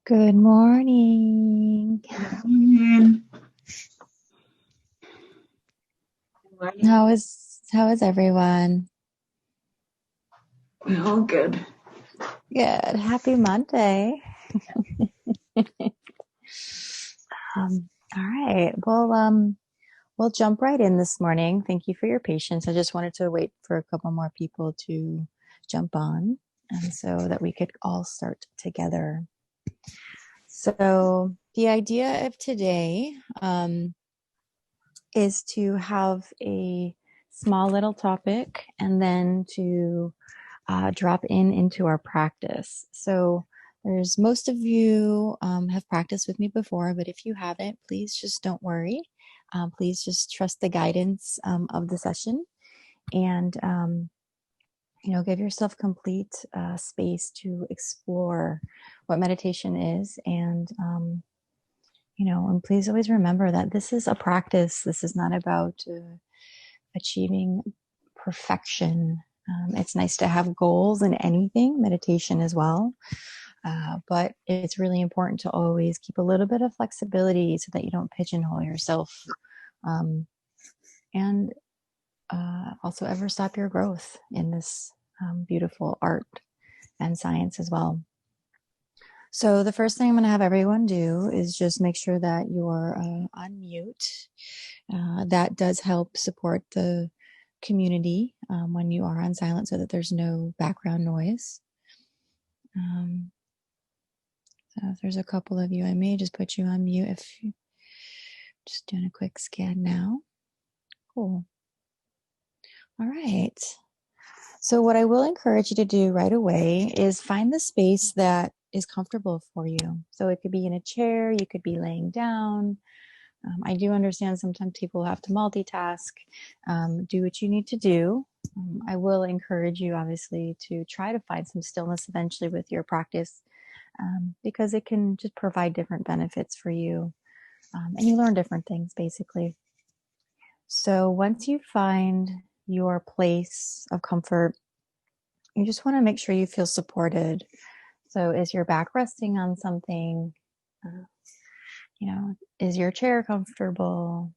Good morning. Morning. Morning. How is everyone? We're all good. Good. Happy Monday. All right. We'll jump right in this morning. Thank you for your patience. I just wanted to wait for a couple more people to jump on, and so that we could all start together. So the idea of today is to have a small little topic and then to drop into our practice. So there's most of you have practiced with me before, but if you haven't, please just don't worry. Please just trust the guidance of the session and, give yourself complete space to explore what meditation is. And please always remember that this is a practice. This is not about achieving perfection. It's nice to have goals in anything, meditation as well. But it's really important to always keep a little bit of flexibility so that you don't pigeonhole yourself. And also ever stop your growth in this beautiful art and science as well. So the first thing I'm going to have everyone do is just make sure that you're on mute. That does help support the community when you are on silent so that there's no background noise. So if there's a couple of you, I may just put you on mute if you're just doing a quick scan now. Cool. All right. So what I will encourage you to do right away is find the space that is comfortable for you. So it could be in a chair, you could be laying down. I do understand sometimes people have to multitask. Do what you need to do. I will encourage you, obviously, to try to find some stillness eventually with your practice because it can just provide different benefits for you. And you learn different things, basically. So once you find your place of comfort, you just want to make sure you feel supported. So is your back resting on something? Is your chair comfortable?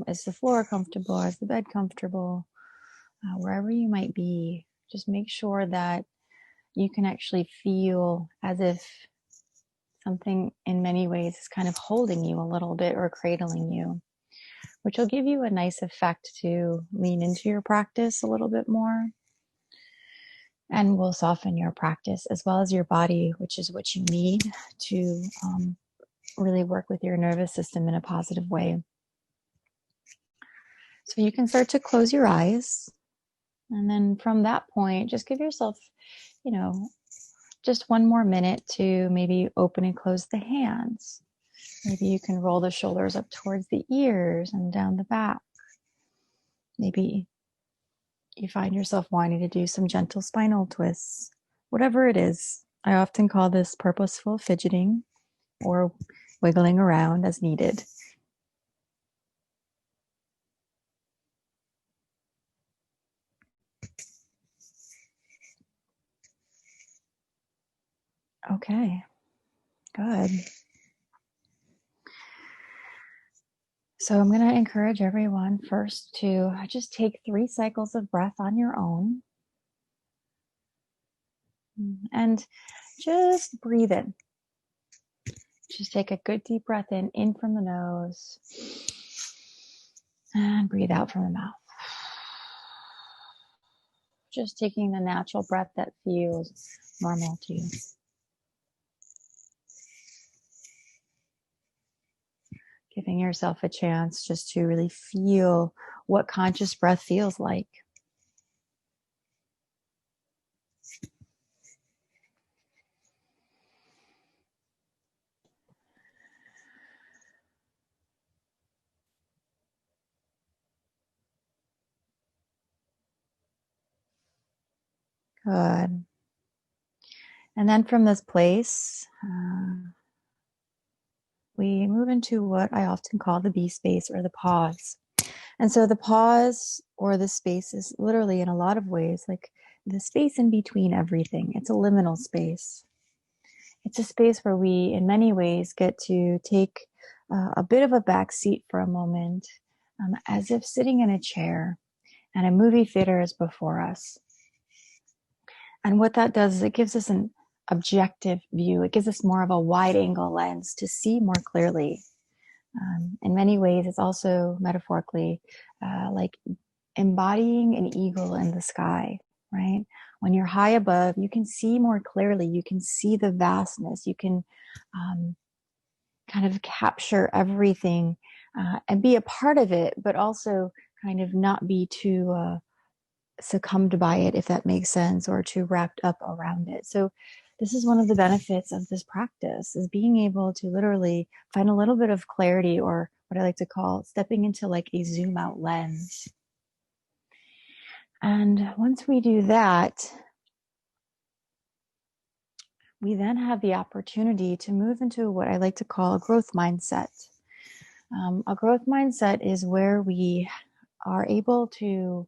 Is the floor comfortable? Is the bed comfortable? Wherever you might be, just make sure that you can actually feel as if something in many ways is kind of holding you a little bit or cradling you, which will give you a nice effect to lean into your practice a little bit more and will soften your practice as well as your body, which is what you need to really work with your nervous system in a positive way. So you can start to close your eyes. And then from that point, just give yourself, just one more minute to maybe open and close the hands. Maybe you can roll the shoulders up towards the ears and down the back. Maybe you find yourself wanting to do some gentle spinal twists. Whatever it is, I often call this purposeful fidgeting or wiggling around as needed. Okay, good. So I'm going to encourage everyone first to just take 3 cycles of breath on your own. And just breathe in. Just take a good deep breath in from the nose. And breathe out from the mouth. Just taking the natural breath that feels normal to you. Giving yourself a chance just to really feel what conscious breath feels like. Good. And then from this place, we move into what I often call the B space or the pause. And so the pause or the space is literally in a lot of ways like the space in between everything. It's a liminal space. It's a space where we, in many ways, get to take a bit of a back seat for a moment, as if sitting in a chair and a movie theater is before us. And what that does is it gives us an objective view. It gives us more of a wide angle lens to see more clearly. In many ways, it's also metaphorically like embodying an eagle in the sky, right? When you're high above, you can see more clearly. You can see the vastness. You can kind of capture everything and be a part of it, but also kind of not be too succumbed by it, if that makes sense, or too wrapped up around it. So this is one of the benefits of this practice, is being able to literally find a little bit of clarity, or what I like to call stepping into like a zoom out lens. And once we do that, we then have the opportunity to move into what I like to call a growth mindset. A growth mindset is where we are able to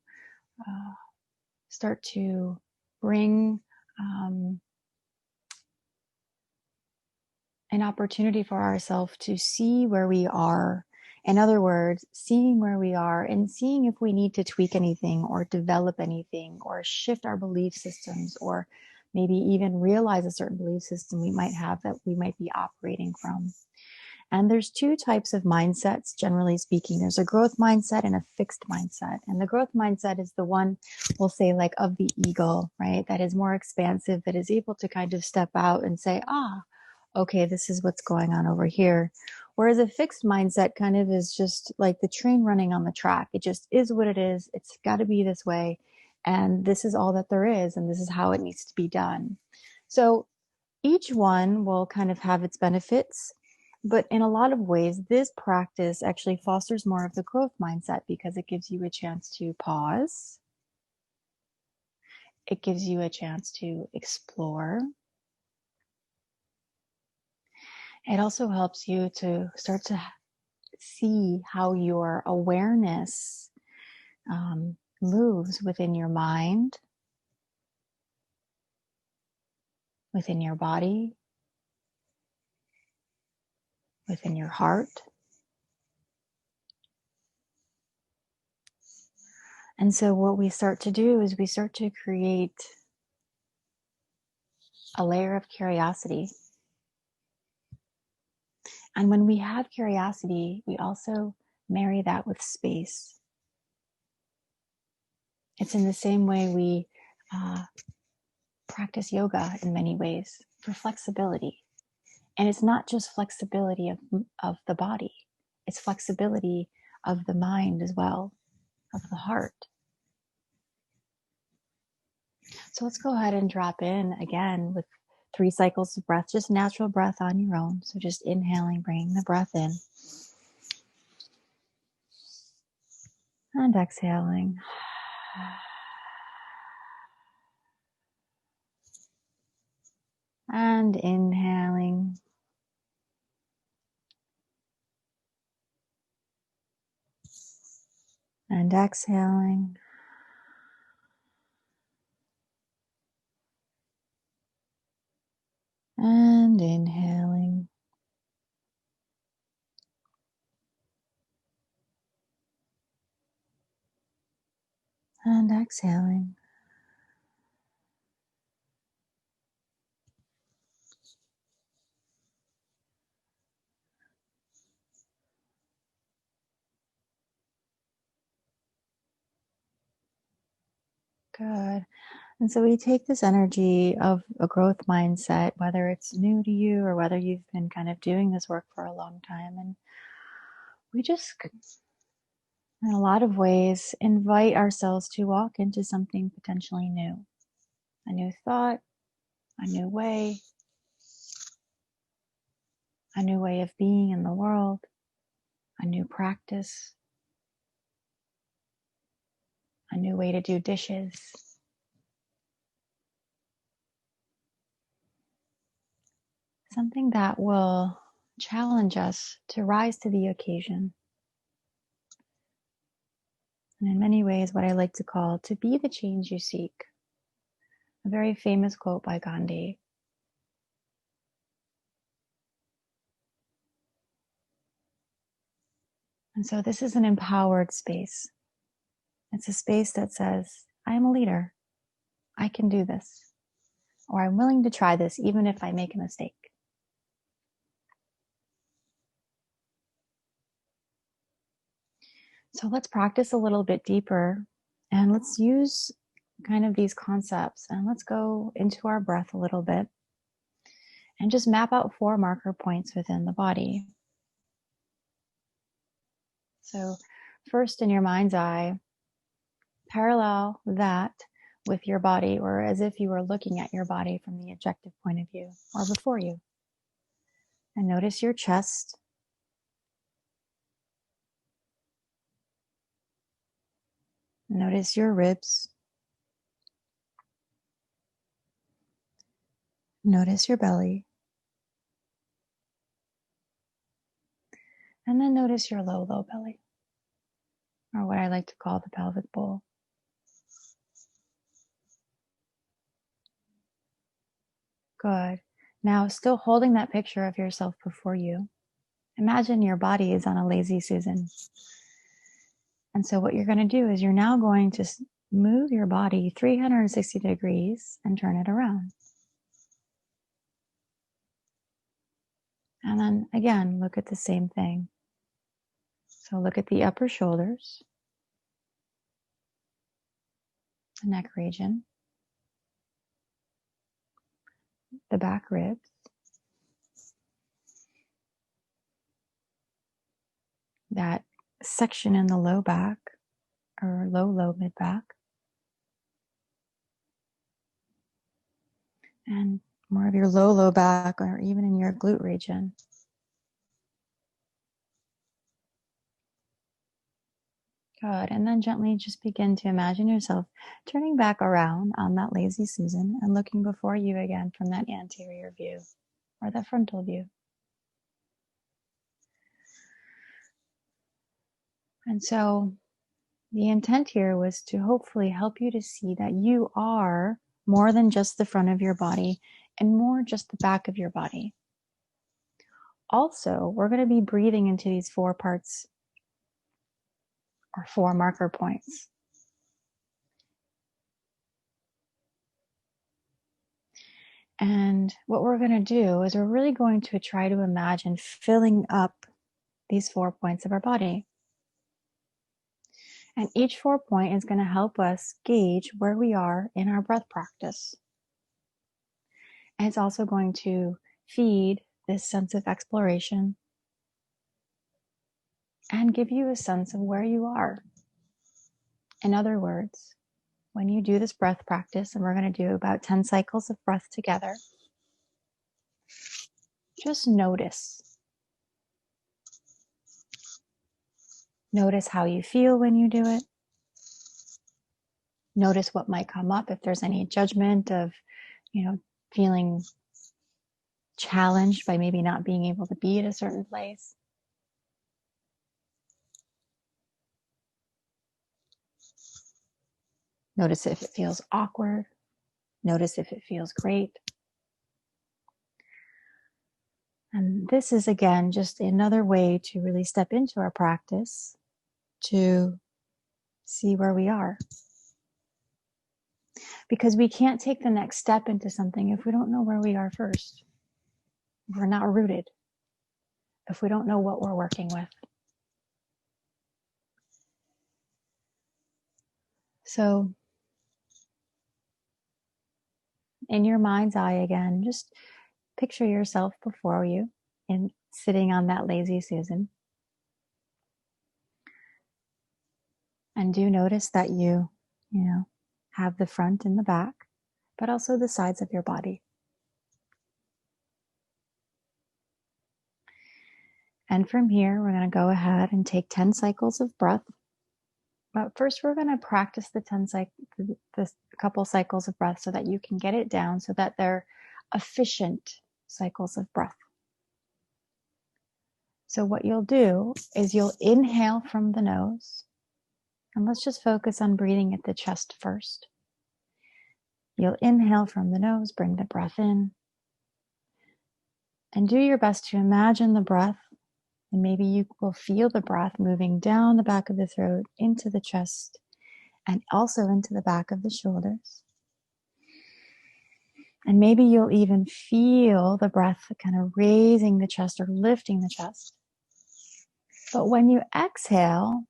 start to bring an opportunity for ourselves to see where we are. In other words, seeing where we are and seeing if we need to tweak anything or develop anything or shift our belief systems, or maybe even realize a certain belief system we might have that we might be operating from. And there's two types of mindsets, generally speaking. There's a growth mindset and a fixed mindset. And the growth mindset is the one, we'll say, like of the eagle, right? That is more expansive, that is able to kind of step out and say, okay, this is what's going on over here. Whereas a fixed mindset kind of is just like the train running on the track. It just is what it is. It's got to be this way. And this is all that there is. And this is how it needs to be done. So each one will kind of have its benefits. But in a lot of ways, this practice actually fosters more of the growth mindset, because it gives you a chance to pause. It gives you a chance to explore. It also helps you to start to see how your awareness moves within your mind, within your body, within your heart. And so what we start to do is we start to create a layer of curiosity. And when we have curiosity, we also marry that with space. It's in the same way we practice yoga in many ways, for flexibility. And it's not just flexibility of the body, it's flexibility of the mind as well, of the heart. So let's go ahead and drop in again with 3 cycles of breath, just natural breath on your own. So just inhaling, bringing the breath in. And exhaling. And inhaling. And exhaling. And inhaling. And exhaling. Good. And so we take this energy of a growth mindset, whether it's new to you or whether you've been kind of doing this work for a long time, and we just, in a lot of ways, invite ourselves to walk into something potentially new. A new thought, a new way of being in the world, a new practice, a new way to do dishes. Something that will challenge us to rise to the occasion. And in many ways, what I like to call to be the change you seek. A very famous quote by Gandhi. And so this is an empowered space. It's a space that says, I am a leader. I can do this. Or I'm willing to try this even if I make a mistake. So let's practice a little bit deeper and let's use kind of these concepts and let's go into our breath a little bit and just map out 4 marker points within the body. So first, in your mind's eye, parallel that with your body, or as if you were looking at your body from the objective point of view or before you. And notice your chest. Notice your ribs. Notice your belly. And then notice your low belly, or what I like to call the pelvic bowl. Good. Now, still holding that picture of yourself before you, imagine your body is on a lazy Susan. And so what you're going to do is you're now going to move your body 360 degrees and turn it around. And then again, look at the same thing. So look at the upper shoulders, the neck region, the back ribs, that section in the low back or low mid back, and more of your low back, or even in your glute region. Good. And then gently just begin to imagine yourself turning back around on that lazy Susan and looking before you again from that anterior view or that frontal view. And so the intent here was to hopefully help you to see that you are more than just the front of your body and more just the back of your body. Also, we're going to be breathing into these 4 parts or 4 marker points. And what we're going to do is we're really going to try to imagine filling up these 4 points of our body. And each 4 point is going to help us gauge where we are in our breath practice. And it's also going to feed this sense of exploration and give you a sense of where you are. In other words, when you do this breath practice, and we're going to do about 10 cycles of breath together, just notice. Notice how you feel when you do it. Notice what might come up if there's any judgment of, feeling challenged by maybe not being able to be at a certain place. Notice if it feels awkward. Notice if it feels great. And this is, again, just another way to really step into our practice to see where we are. Because we can't take the next step into something if we don't know where we are first. If we're not rooted. If we don't know what we're working with. So, in your mind's eye again, just picture yourself before you and sitting on that lazy Susan. And do notice that you have the front and the back, but also the sides of your body. And from here, we're going to go ahead and take 10 cycles of breath. But first, we're going to practice the couple cycles of breath so that you can get it down so that they're efficient cycles of breath. So what you'll do is you'll inhale from the nose. And let's just focus on breathing at the chest first. You'll inhale from the nose, bring the breath in. And do your best to imagine the breath And maybe you will feel the breath moving down the back of the throat, into the chest, and also into the back of the shoulders. And maybe you'll even feel the breath kind of raising the chest or lifting the chest. But when you exhale,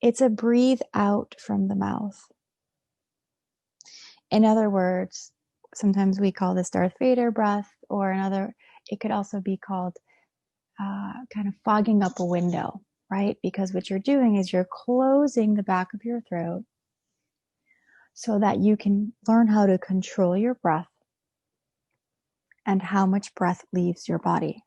it's a breathe out from the mouth. In other words, sometimes we call this Darth Vader breath, or it could also be called kind of fogging up a window, right? Because what you're doing is you're closing the back of your throat so that you can learn how to control your breath and how much breath leaves your body.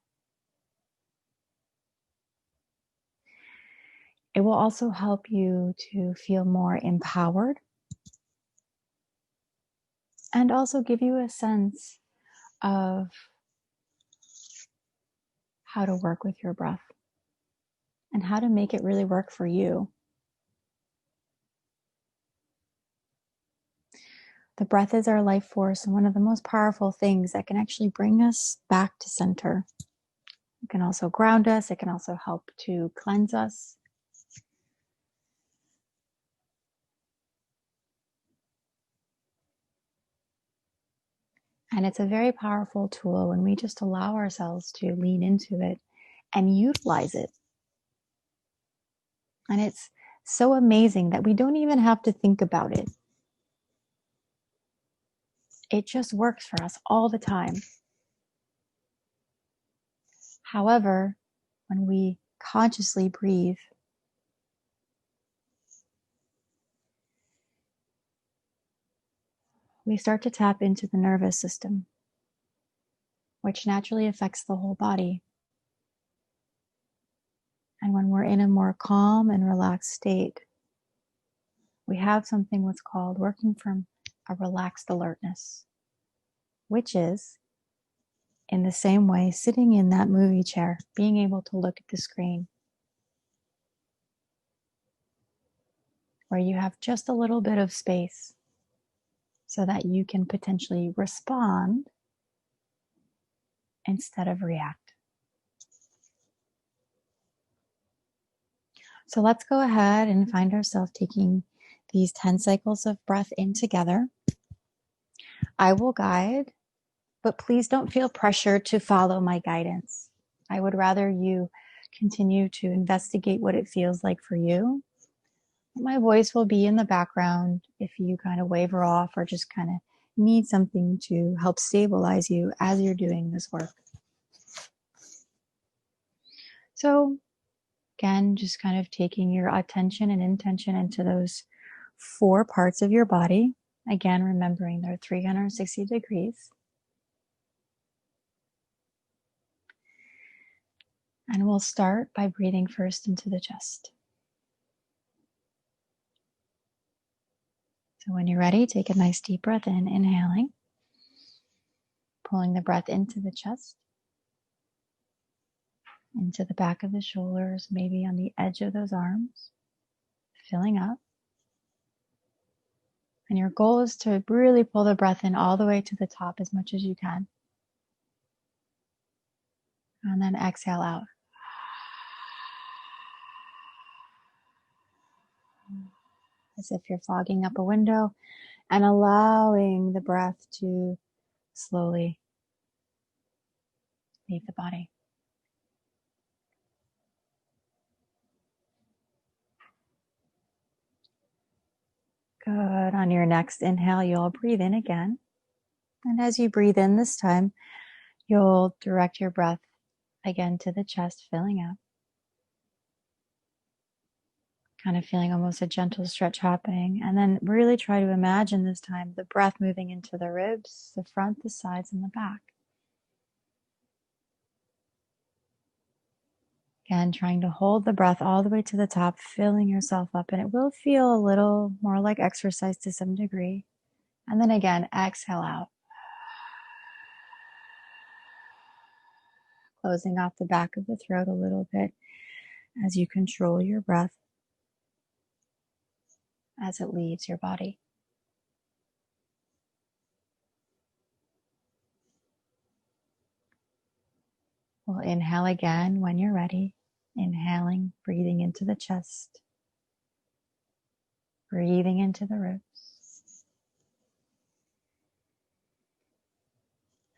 It will also help you to feel more empowered and also give you a sense of how to work with your breath and how to make it really work for you. The breath is our life force and one of the most powerful things that can actually bring us back to center. It can also ground us. It can also help to cleanse us. And it's a very powerful tool when we just allow ourselves to lean into it and utilize it. And it's so amazing that we don't even have to think about it. It just works for us all the time. However, when we consciously breathe, we start to tap into the nervous system, which naturally affects the whole body. And when we're in a more calm and relaxed state, we have something what's called working from a relaxed alertness, which is, in the same way, sitting in that movie chair, being able to look at the screen, where you have just a little bit of space so that you can potentially respond instead of react. So let's go ahead and find ourselves taking these 10 cycles of breath in together. I will guide, but please don't feel pressured to follow my guidance. I would rather you continue to investigate what it feels like for you. My voice will be in the background if you kind of waver off or just kind of need something to help stabilize you as you're doing this work. So again, just kind of taking your attention and intention into those 4 parts of your body. Again, remembering they're 360 degrees. And we'll start by breathing first into the chest. So when you're ready, take a nice deep breath in, inhaling, pulling the breath into the chest, into the back of the shoulders, maybe on the edge of those arms, filling up. And your goal is to really pull the breath in all the way to the top as much as you can. And then exhale out. As if you're fogging up a window and allowing the breath to slowly leave the body. Good. On your next inhale, you'll breathe in again. And as you breathe in this time, you'll direct your breath again to the chest, filling up. Kind of feeling almost a gentle stretch happening. And then really try to imagine this time the breath moving into the ribs, the front, the sides, and the back. Again, trying to hold the breath all the way to the top, filling yourself up. And it will feel a little more like exercise to some degree. And then again, exhale out. Closing off the back of the throat a little bit as you control your breath as it leaves your body. We'll inhale again when you're ready. Inhaling, breathing into the chest. Breathing into the ribs.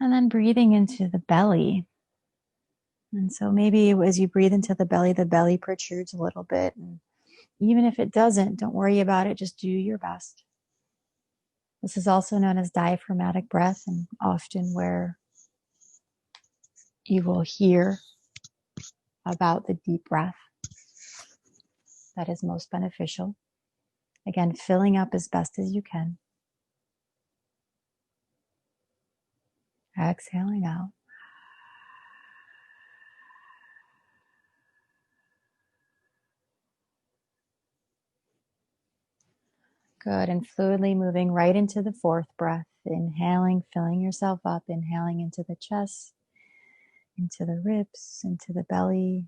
And then breathing into the belly. And so maybe as you breathe into the belly protrudes a little bit. And even if it doesn't, don't worry about it. Just do your best. This is also known as diaphragmatic breath, and often where you will hear about the deep breath that is most beneficial. Again, filling up as best as you can. Exhaling out. Good, and fluidly moving right into the fourth breath. Inhaling, filling yourself up, inhaling into the chest, into the ribs, into the belly.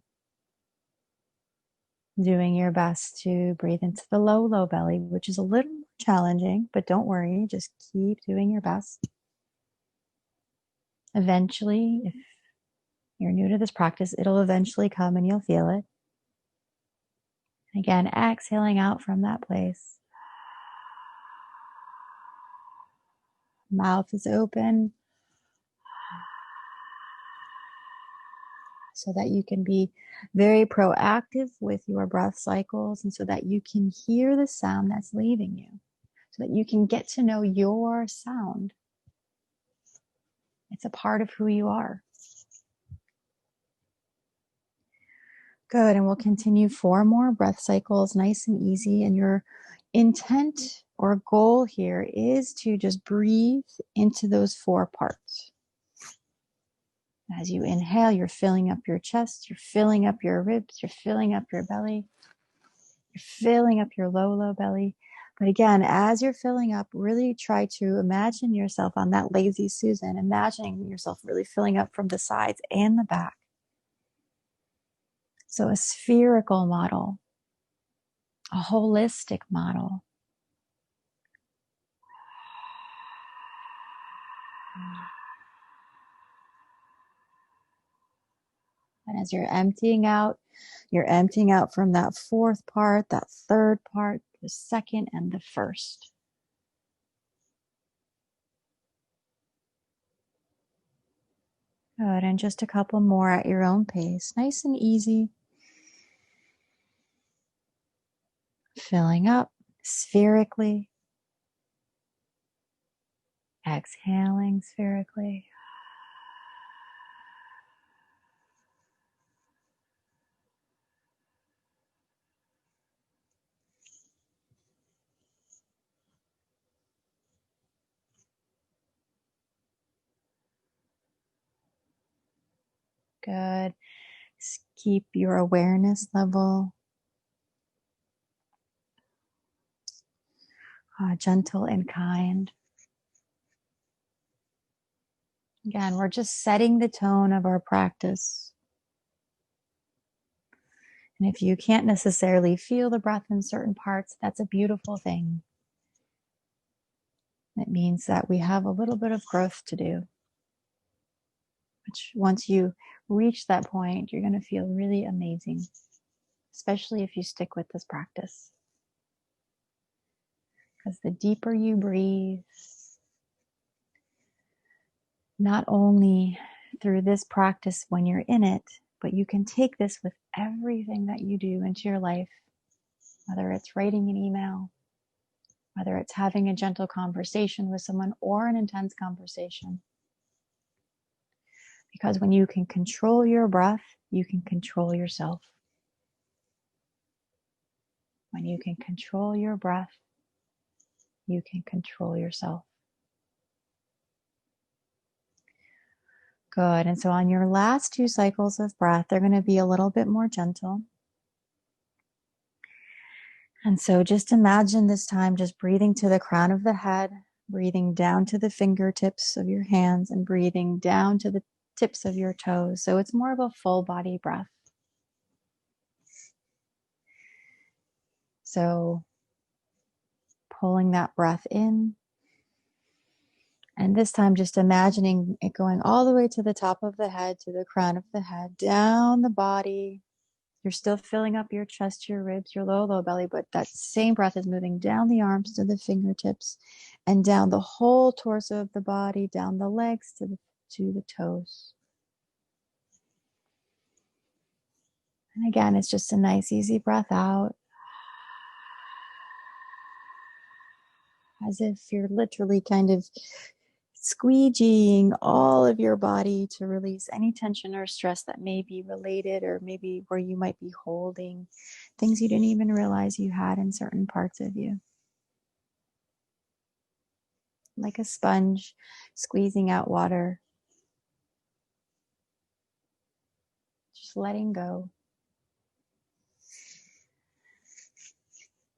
Doing your best to breathe into the low belly, which is a little more challenging, but don't worry, just keep doing your best. Eventually, if you're new to this practice, it'll eventually come and you'll feel it. Again, exhaling out from that place. Mouth is open so that you can be very proactive with your breath cycles and so that you can hear the sound that's leaving you, so that you can get to know your sound. It's a part of who you are. Good, and we'll continue 4 more breath cycles, nice and easy. And your intent or goal here is to just breathe into those 4 parts. As you inhale, you're filling up your chest, you're filling up your ribs, you're filling up your belly, you're filling up your low belly. But again, as you're filling up, really try to imagine yourself on that lazy Susan, imagining yourself really filling up from the sides and the back. So a spherical model, a holistic model. And as you're emptying out from that 4th part, that 3rd part, the 2nd, and the 1st. Good, and just a couple more at your own pace, nice and easy. Filling up spherically, exhaling spherically. Good. Just keep your awareness level gentle and kind. Again, we're just setting the tone of our practice. And if you can't necessarily feel the breath in certain parts, that's a beautiful thing. It means that we have a little bit of growth to do. Which once you reach that point, you're going to feel really amazing, especially if you stick with this practice. Because the deeper you breathe, not only through this practice when you're in it, but you can take this with everything that you do into your life, whether it's writing an email, whether it's having a gentle conversation with someone or an intense conversation. Because when you can control your breath, you can control yourself. When you can control your breath, you can control yourself. Good. And so on your last 2 cycles of breath, they're going to be a little bit more gentle. And so just imagine this time just breathing to the crown of the head, breathing down to the fingertips of your hands, and breathing down to the tips of your toes. So it's more of a full body breath. So pulling that breath in And this time, just imagining it going all the way to the top of the head, to the crown of the head, down the body. You're still filling up your chest, your ribs, your low belly, but that same breath is moving down the arms to the fingertips and down the whole torso of the body, down the legs to the toes. And again, it's just a nice, easy breath out, as if you're literally kind of squeegeeing all of your body to release any tension or stress that may be related, or maybe where you might be holding things you didn't even realize you had in certain parts of you. Like a sponge squeezing out water, just letting go.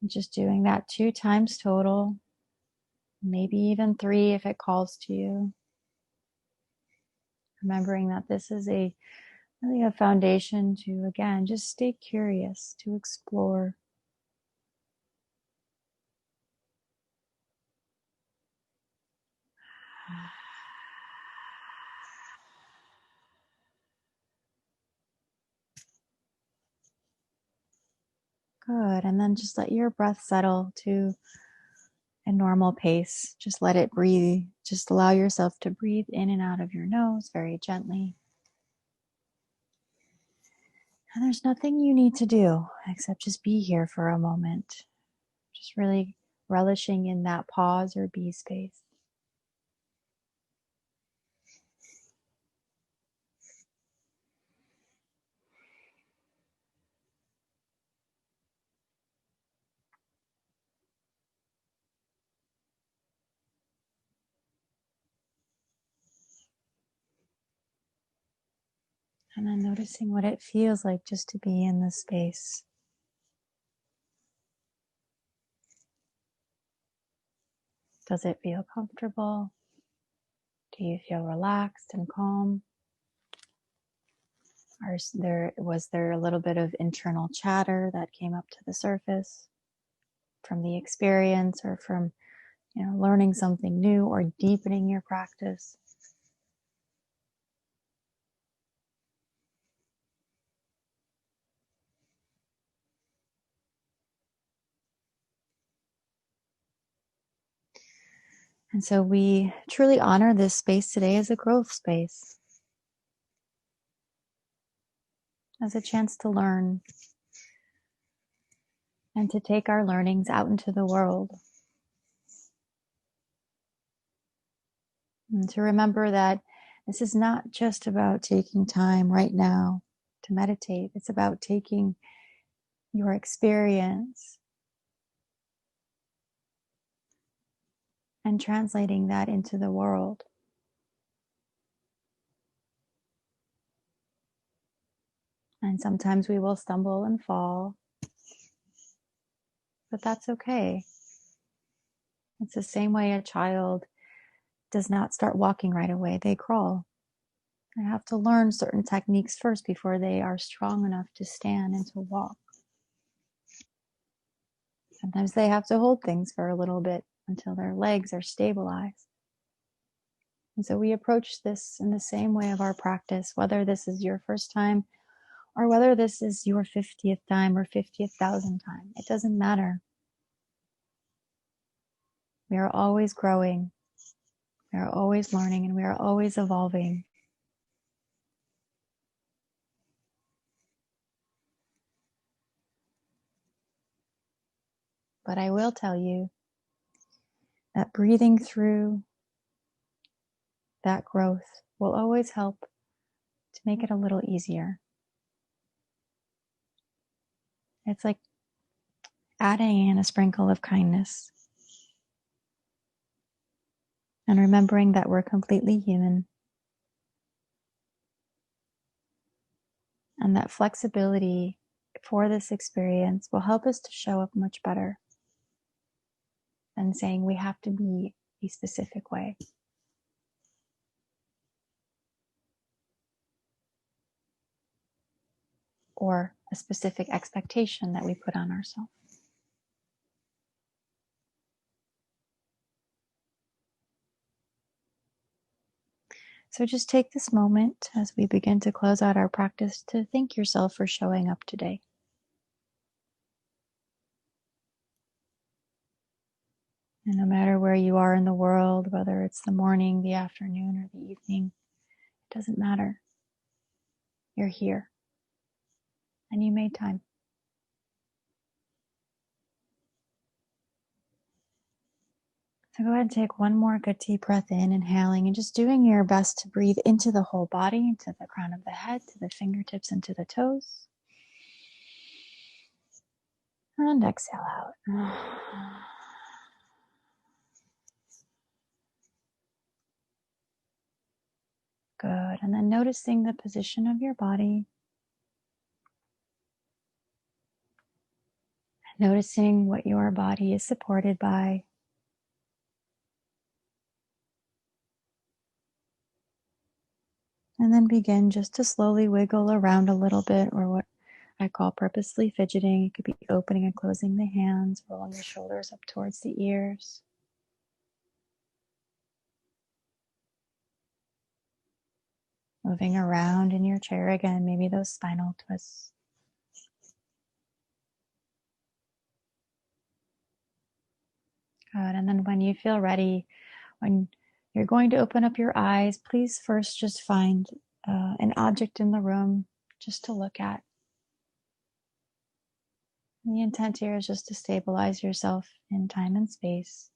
Just doing that 2 times total, maybe even 3 if it calls to you. Remembering that this is really a foundation to, again, just stay curious, to explore. Good. And then just let your breath settle to a normal pace. Just let it breathe. Just allow yourself to breathe in and out of your nose very gently. And there's nothing you need to do except just be here for a moment. Just really relishing in that pause or be space. And then noticing what it feels like just to be in this space. Does it feel comfortable? Do you feel relaxed and calm? Or was there a little bit of internal chatter that came up to the surface from the experience, or from learning something new or deepening your practice? And so we truly honor this space today as a growth space, as a chance to learn and to take our learnings out into the world. And to remember that this is not just about taking time right now to meditate. It's about taking your experience and translating that into the world. And sometimes we will stumble and fall, but that's okay. It's the same way a child does not start walking right away. They crawl. They have to learn certain techniques first before they are strong enough to stand and to walk. Sometimes they have to hold things for a little bit until their legs are stabilized. And so we approach this in the same way of our practice, whether this is your first time or whether this is your 50th time or 50,000th time. It doesn't matter. We are always growing. We are always learning, and we are always evolving. But I will tell you that breathing through that growth will always help to make it a little easier. It's like adding in a sprinkle of kindness and remembering that we're completely human, and that flexibility for this experience will help us to show up much better than saying we have to be a specific way. Or a specific expectation that we put on ourselves. So just take this moment as we begin to close out our practice to thank yourself for showing up today. And no matter where you are in the world, whether it's the morning, the afternoon, or the evening, it doesn't matter. You're here and you made time. So go ahead and take one more good deep breath in, inhaling, and just doing your best to breathe into the whole body, into the crown of the head, to the fingertips, and to the toes. And exhale out. Good. And then noticing the position of your body. Noticing what your body is supported by. And then begin just to slowly wiggle around a little bit, or what I call purposely fidgeting. It could be opening and closing the hands, rolling the shoulders up towards the ears. Moving around in your chair again, maybe those spinal twists. Good. And then when you feel ready, when you're going to open up your eyes, please first just find an object in the room just to look at. And the intent here is just to stabilize yourself in time and space.